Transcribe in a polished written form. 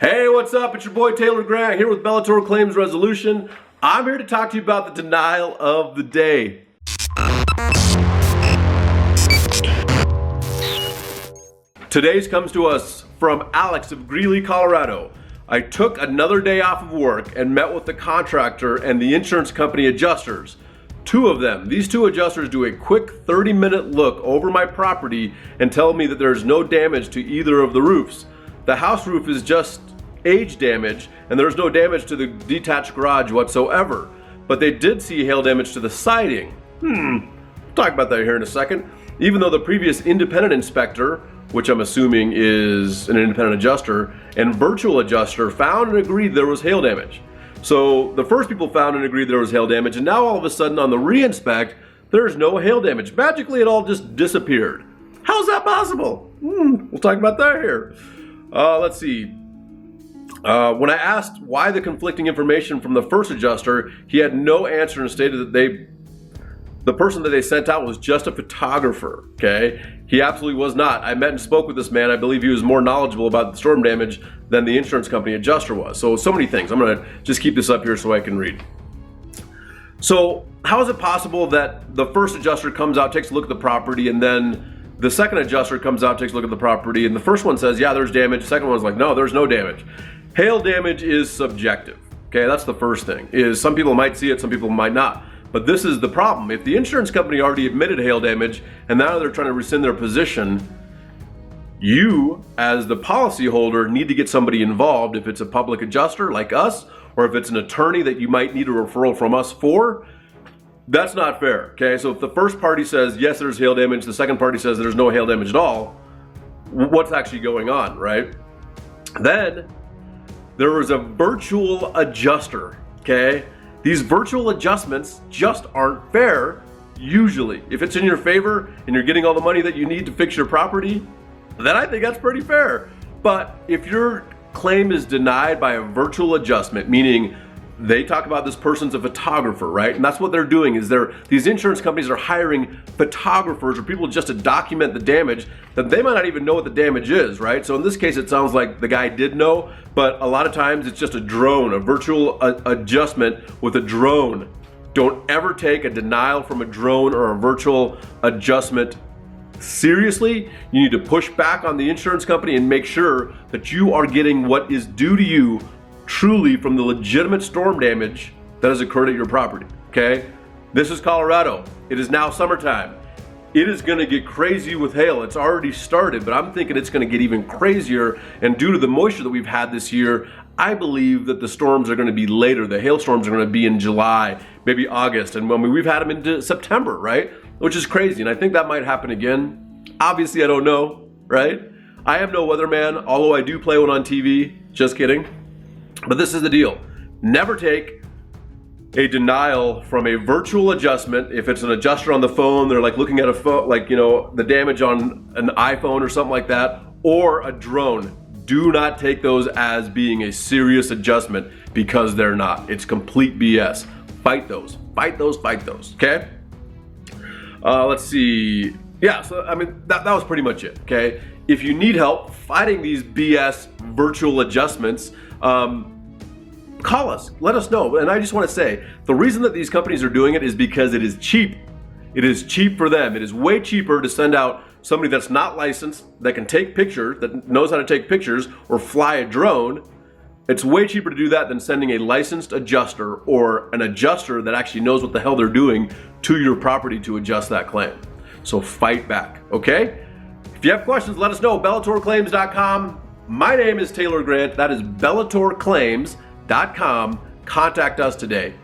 Hey, what's up? It's your boy Taylor Grant here with Bellator Claims Resolution. I'm here to talk to you about the denial of the day. Today's comes to us from Alex of Greeley, Colorado. I took another day off of work and met with the contractor and the insurance company adjusters. Two of them. These two adjusters do a quick 30-minute look over my property and tell me that there's no damage to either of the roofs. The house roof is just age damage and there's no damage to the detached garage whatsoever. But they did see hail damage to the siding. We'll talk about that here in a second. Even though the previous independent inspector, which I'm assuming is an independent adjuster, and virtual adjuster found and agreed there was hail damage. So the first people found and agreed there was hail damage, and now all of a sudden on the re-inspect, there's no hail damage. Magically it all just disappeared. How's that possible? We'll talk about that here. Let's see. When I asked why the conflicting information from the first adjuster, he had no answer and stated that the person that they sent out was just a photographer, okay? He absolutely was not. I met and spoke with this man. I believe he was more knowledgeable about the storm damage than the insurance company adjuster was. So many things. I'm gonna just keep this up here so I can read. So how is it possible that the first adjuster comes out, takes a look at the property, and then the second adjuster comes out, takes a look at the property, and the first one says, yeah, there's damage. The second one's like, no, there's no damage. Hail damage is subjective, okay? That's the first thing, is some people might see it, some people might not. But this is the problem. If the insurance company already admitted hail damage and now they're trying to rescind their position, you as the policyholder need to get somebody involved. If it's a public adjuster like us, or if it's an attorney that you might need a referral from us for, that's not fair, okay? So if the first party says, yes, there's hail damage, the second party says there's no hail damage at all, what's actually going on, right? Then there was a virtual adjuster, okay? These virtual adjustments just aren't fair, usually. If it's in your favor and you're getting all the money that you need to fix your property, then I think that's pretty fair. But if your claim is denied by a virtual adjustment, meaning they talk about this person's a photographer, right? And that's what they're doing, is these insurance companies are hiring photographers or people just to document the damage that they might not even know what the damage is, right? So in this case, it sounds like the guy did know, but a lot of times it's just a drone, a virtual adjustment with a drone. Don't ever take a denial from a drone or a virtual adjustment seriously. You need to push back on the insurance company and make sure that you are getting what is due to you truly from the legitimate storm damage that has occurred at your property, okay? This is Colorado. It is now summertime. It is gonna get crazy with hail. It's already started, but I'm thinking it's gonna get even crazier. And due to the moisture that we've had this year, I believe that the storms are gonna be later. The hailstorms are gonna be in July, maybe August. And we've had them into September, right? Which is crazy, and I think that might happen again. Obviously, I don't know, right? I am no weatherman, although I do play one on TV. Just kidding. But this is the deal. Never take a denial from a virtual adjustment. If it's an adjuster on the phone, they're like looking at a phone, like, you know, the damage on an iPhone or something like that, or a drone. Do not take those as being a serious adjustment, because they're not. It's complete BS. Fight those, fight those, fight those, okay? Let's see. Yeah, so I mean, that was pretty much it, okay? If you need help fighting these BS virtual adjustments, call us, let us know. And I just want to say, the reason that these companies are doing it is because it is cheap. It is cheap for them. It is way cheaper to send out somebody that's not licensed, that can take pictures, that knows how to take pictures, or fly a drone. It's way cheaper to do that than sending a licensed adjuster or an adjuster that actually knows what the hell they're doing to your property to adjust that claim. So fight back, okay? If you have questions, let us know. BellatorClaims.com. My name is Taylor Grant. That is BellatorClaims.com. Contact us today.